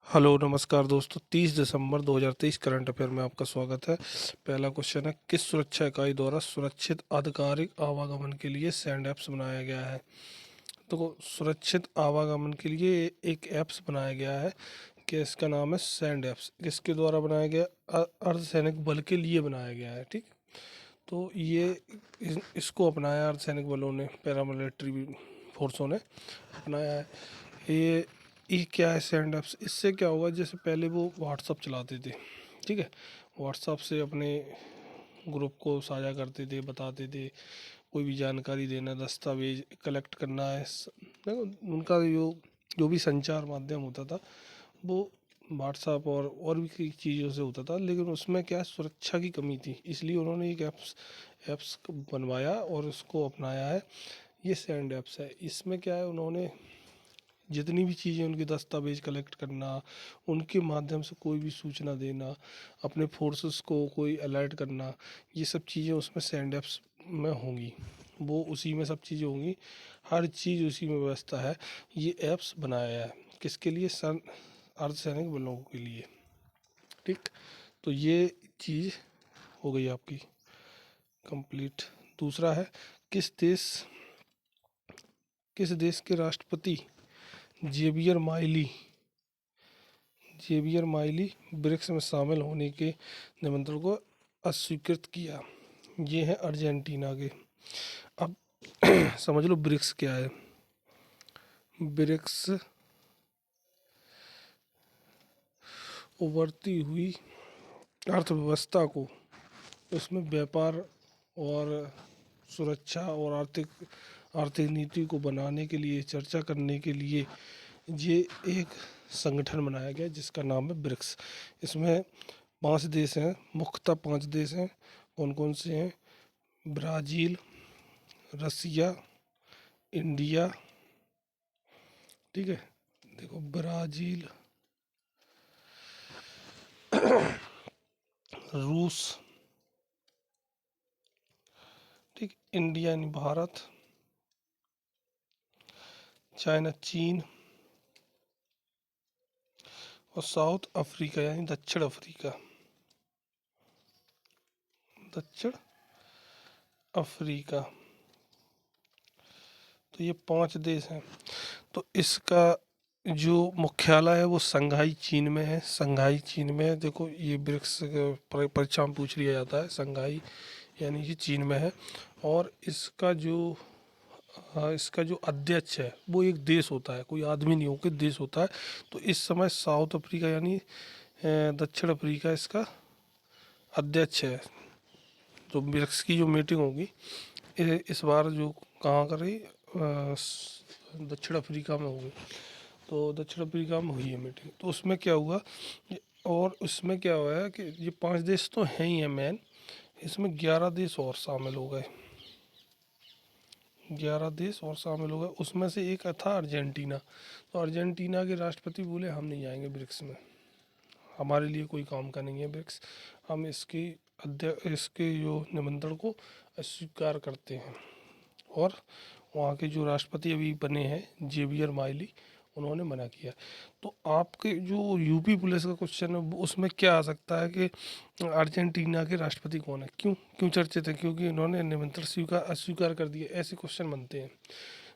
Hello नमस्कार दोस्तों। 30 दिसंबर 2023 current affair में आपका स्वागत है। पहला क्वेश्चन है, किस सुरक्षा इकाई द्वारा सुरक्षित आधिकारिक आवागमन के लिए सैंड ऐप्स बनाया गया है? तो सुरक्षित आवागमन के लिए एक ऐप्स बनाया गया है कि इसका नाम है सैंड ऐप्स। किसके द्वारा बनाया गया? अर्धसैनिक बल के लिए बनाया गया है। ठीक, तो ये इसको अपनाया अर्धसैनिक बलों ने, पैरामिलिट्री फोर्सों ने अपनाया है। ये क्या है सैंड ऐप्स? इससे क्या होगा, जैसे पहले वो व्हाट्सअप चलाते थे, ठीक है, व्हाट्सअप से अपने ग्रुप को साझा करते थे, बताते थे कोई भी जानकारी देना, दस्तावेज कलेक्ट करना है, देखो उनका जो भी संचार माध्यम होता था वो व्हाट्सअप और भी कई चीज़ों से होता था, लेकिन उसमें क्या सुरक्षा की कमी थी, इसलिए उन्होंने एक ऐप्स बनवाया और उसको अपनाया है। ये सैंड ऐप्स है। इसमें क्या है, उन्होंने जितनी भी चीज़ें, उनके दस्तावेज कलेक्ट करना, उनके माध्यम से कोई भी सूचना देना, अपने फोर्सेस को कोई अलर्ट करना, ये सब चीज़ें उसमें सैंड ऐप्स में होंगी। वो उसी में सब चीज़ें होंगी, हर चीज़ उसी में व्यवस्था है। ये ऐप्स बनाया है किसके लिए? अर्धसैनिक बलों के लिए। ठीक, तो ये चीज़ हो गई आपकी कंप्लीट। दूसरा है, किस देश किस देश के राष्ट्रपति Javier Milei Javier Milei BRICS में शामिल होने के निमंत्रण को अस्वीकृत किया? ये है अर्जेंटीना के। अब समझ लो ब्रिक्स क्या है। ब्रिक्स उभरती हुई अर्थव्यवस्था को, उसमें व्यापार और सुरक्षा और आर्थिक आर्थिक नीति को बनाने के लिए, चर्चा करने के लिए ये एक संगठन बनाया गया जिसका नाम है ब्रिक्स। इसमें 5 देश हैं, मुख्यतः 5 देश हैं। कौन कौन से हैं? ब्राज़ील, रसिया, इंडिया, ठीक है, देखो ब्राज़ील, रूस, ठीक, इंडिया यानी भारत, चाइना चीन, और साउथ अफ्रीका यानी दक्षिण अफ्रीका। दक्षिण अफ्रीका, तो ये 5 देश हैं। तो इसका जो मुख्यालय है वो संघाई चीन में है। संघाई चीन में है। देखो ये ब्रिक्स परीक्षा में पूछ लिया जाता है, संघाई यानी कि चीन में है। और इसका जो अध्यक्ष है वो एक देश होता है, कोई आदमी नहीं होकर देश होता है। तो इस समय साउथ अफ्रीका यानी दक्षिण अफ्रीका इसका अध्यक्ष है। तो ब्रिक्स की जो मीटिंग होगी इस बार जो कहाँ कर रही, दक्षिण अफ्रीका में होगी। तो दक्षिण अफ्रीका में हुई है मीटिंग। तो उसमें क्या हुआ, और उसमें क्या हुआ है कि ये 5 देश तो हैं ही हैं मेन, इसमें 11 देश और शामिल हो गए। 11 देश और शामिल हो गए, उसमें से एक था अर्जेंटीना। तो अर्जेंटीना के राष्ट्रपति बोले हम नहीं जाएंगे ब्रिक्स में, हमारे लिए कोई काम का नहीं है ब्रिक्स, हम इसके जो निमंत्रण को अस्वीकार करते हैं। और वहाँ के जो राष्ट्रपति अभी बने हैं जेवियर माइली, उन्होंने मना किया। तो आपके जो यूपी पुलिस का क्वेश्चन है उसमें क्या आ सकता है कि अर्जेंटीना के राष्ट्रपति कौन है? क्यों क्यों चर्चित है? क्योंकि इन्होंने निमंत्रण अस्वीकार कर दिया, ऐसे क्वेश्चन बनते हैं।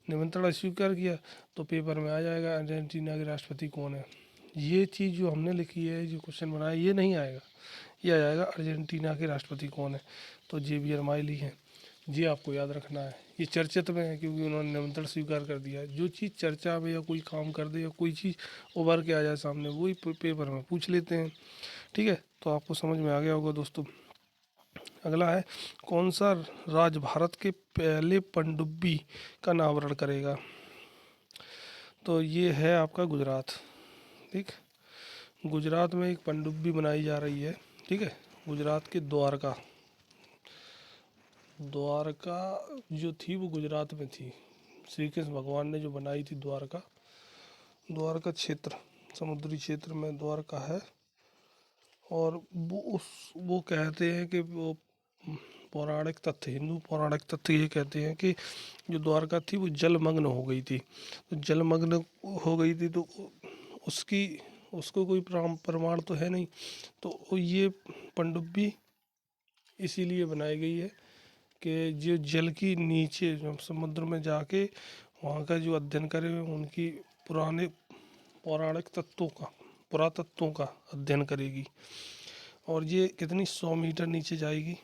निमंत्रण अस्वीकार किया तो पेपर में आ जाएगा अर्जेंटीना के राष्ट्रपति कौन है। ये चीज़ जो हमने लिखी है, जो क्वेश्चन बनाया, ये नहीं आएगा। ये आ जाएगा अर्जेंटीना के राष्ट्रपति कौन है, तो जेवियर माइली हैं। ये आपको याद रखना है। ये चर्चित में है क्योंकि उन्होंने निमंत्रण स्वीकार कर दिया है। जो चीज़ चर्चा में या कोई काम कर दे या कोई चीज़ उभर के आ जाए सामने, वही पेपर में पूछ लेते हैं। ठीक है, तो आपको समझ में आ गया होगा दोस्तों। अगला है, कौन सा राज्य भारत के पहले पनडुब्बी का अनावरण करेगा? तो ये है आपका गुजरात। ठीक, गुजरात में एक पनडुब्बी बनाई जा रही है। ठीक है, गुजरात के द्वारका द्वारका जो थी वो गुजरात में थी। श्री कृष्ण भगवान ने जो बनाई थी द्वारका, द्वारका क्षेत्र, समुद्री क्षेत्र में द्वारका है। और वो कहते हैं कि वो पौराणिक तथ्य, हिंदू पौराणिक तथ्य ये कहते हैं कि जो द्वारका थी वो जलमग्न हो गई थी। तो जलमग्न हो गई थी तो उसकी उसको कोई प्रमाण तो है नहीं। तो ये पनडुब्बी इसीलिए बनाई गई है कि जो जल की नीचे जो समुद्र में जाके वहाँ का जो अध्ययन करे, उनकी पुराने पौराणिक तत्वों का, पुरातत्वों का अध्ययन करेगी। और ये कितनी 100 मीटर नीचे जाएगी,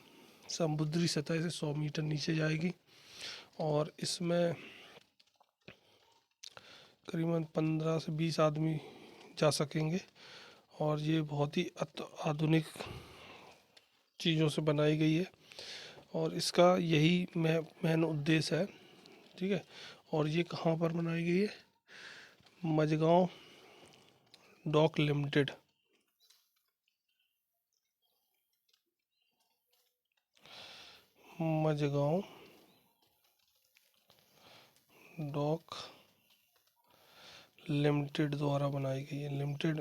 समुद्री सतह से 100 मीटर नीचे जाएगी। और इसमें करीबन 15 से 20 आदमी जा सकेंगे। और ये बहुत ही आधुनिक चीज़ों से बनाई गई है और इसका यही मेन उद्देश्य है। ठीक है। और ये कहाँ पर बनाई गई है? Mazagon dock limited, Mazagon dock limited द्वारा बनाई गई है। लिमिटेड,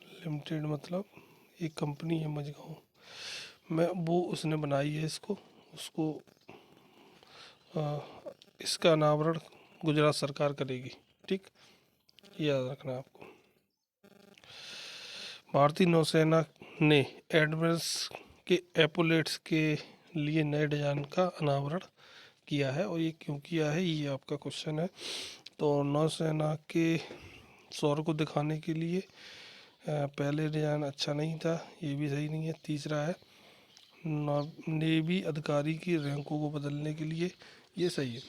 लिमिटेड मतलब एक कंपनी है मझगांव में, वो उसने बनाई है इसको। उसको इसका अनावरण गुजरात सरकार करेगी। ठीक, याद रखना है आपको। भारतीय नौसेना ने एडमिरल्स के एपोलेट्स के लिए नए डिजाइन का अनावरण किया है। और ये क्यों किया है, ये आपका क्वेश्चन है। तो नौसेना के सौर को दिखाने के लिए पहले डिजाइन अच्छा नहीं था, ये भी सही नहीं है। तीसरा है नेवी अधिकारी की रैंकों को बदलने के लिए, ये सही है।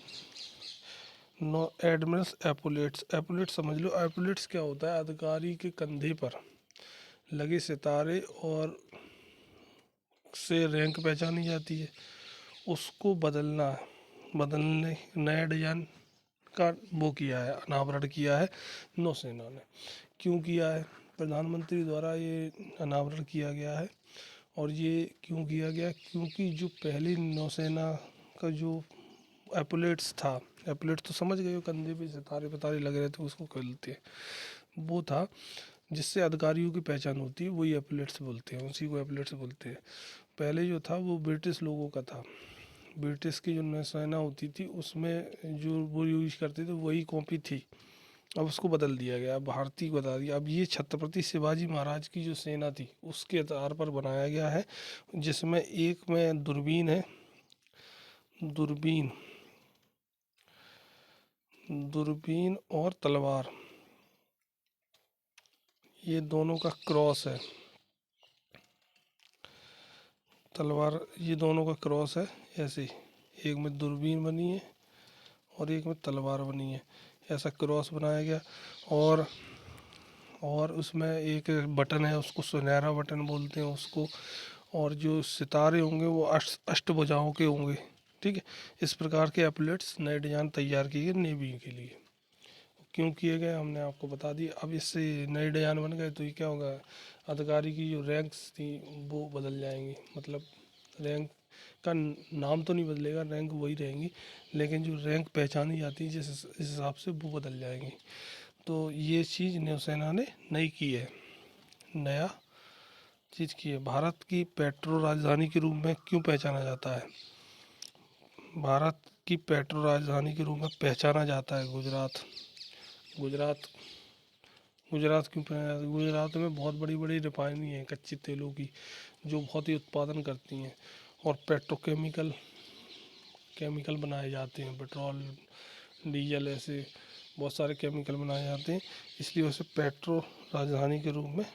नो एडमिरल्स एपोलेट्स, एपोलेट्स समझ लो। एपोलेट्स क्या होता है? अधिकारी के कंधे पर लगे सितारे और से रैंक पहचानी जाती है, उसको बदलना, बदलने नया डिजाइन का वो किया है, अनावरण किया है नौसेना ने। क्यों किया है? प्रधानमंत्री द्वारा ये अनावरण किया गया है। और ये क्यों किया गया? क्योंकि जो पहली नौसेना का जो एपोलेट्स था, एपोलेट्स तो समझ गए हो, कंधे पे सितारे पितारे लगे रहते उसको कहते हैं, वो था जिससे अधिकारियों की पहचान होती है, वही एपोलेट्स बोलते हैं, उसी को एपोलेट्स बोलते हैं। पहले जो था वो ब्रिटिश लोगों का था, ब्रिटिश की जो नौसेना होती थी उसमें जो वो यूज करते थे वही कॉपी थी। अब उसको बदल दिया गया, भारतीय बता दिया। अब ये छत्रपति शिवाजी महाराज की जो सेना थी उसके आधार पर बनाया गया है, जिसमें एक में दूरबीन है, दूरबीन, दूरबीन और तलवार, ये दोनों का क्रॉस है। तलवार, ये दोनों का क्रॉस है ऐसे, एक में दूरबीन बनी है और एक में तलवार बनी है, ऐसा क्रॉस बनाया गया। और उसमें एक बटन है, उसको सुनहरा बटन बोलते हैं उसको। और जो सितारे होंगे वो अष्टभुजाओं के होंगे। ठीक है। इस प्रकार के एप्लेट्स नए डिजाइन तैयार किए गए नेवी के लिए। क्यों किए गए हमने आपको बता दिया। अब इससे नए डिजाइन बन गए तो ये क्या होगा, अधिकारी की जो रैंक्स थी वो बदल जाएंगी। मतलब रैंक का नाम तो नहीं बदलेगा, रैंक वही रहेंगी, लेकिन जो रैंक पहचानी जाती है जिस इस हिसाब से वो बदल जाएंगी। तो ये चीज़ नौसेना ने नई की है, नया चीज़ की है। भारत की पेट्रो राजधानी के रूप में क्यों पहचाना जाता है? भारत की पेट्रो राजधानी के रूप में पहचाना जाता है गुजरात। गुजरात, गुजरात क्यों पहचाना जाता है? गुजरात में बहुत बड़ी बड़ी रिफाइनरी हैं कच्चे तेलों की, जो बहुत ही उत्पादन करती हैं। और पेट्रोकेमिकल, केमिकल बनाए जाते हैं, पेट्रोल डीजल ऐसे बहुत सारे केमिकल बनाए जाते हैं, इसलिए उसे पेट्रो राजधानी के रूप में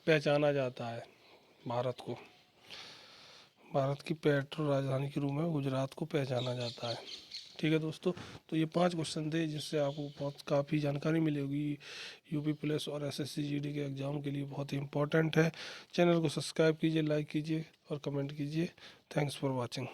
पहचाना जाता है भारत को। भारत की पेट्रो राजधानी के रूप में गुजरात को पहचाना जाता है। ठीक है दोस्तों, तो ये 5 क्वेश्चन थे जिससे आपको बहुत काफ़ी जानकारी मिलेगी। यूपी पुलिस और एसएससी जीडी के एग्ज़ाम के लिए बहुत ही इंपॉर्टेंट है। चैनल को सब्सक्राइब कीजिए, लाइक कीजिए और कमेंट कीजिए। Thanks for watching.